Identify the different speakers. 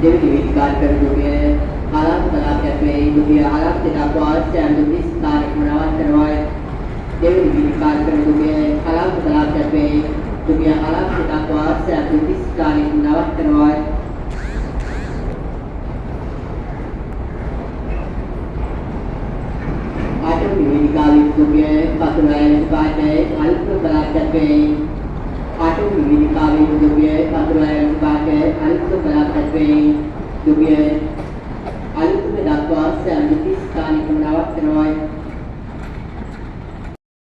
Speaker 1: දෙවිනි විකාර කරගොගේ ආලම් කලාපයේ දුකිය ආලම් දෙනවාස් යන දුකිස් කාර්යක්‍රම නවත්වනවා දෙවිනි විකාර කරගොගේ ආලම් කලාපයේ දුකිය ආලම් දෙනවාස් යන දුකිස් කාර්යක්‍රම නවත්වනවා ආටෝ නිවිකාලිත් දුකිය පතුරායන පාටේ අල්ප කලාපයේ आटो विविधिकावे दुबिये पतुराय बाके अल्प कलाकत्वे दुबिये अल्प में दाखवा से अंतिम स्थानिक नावत करवाए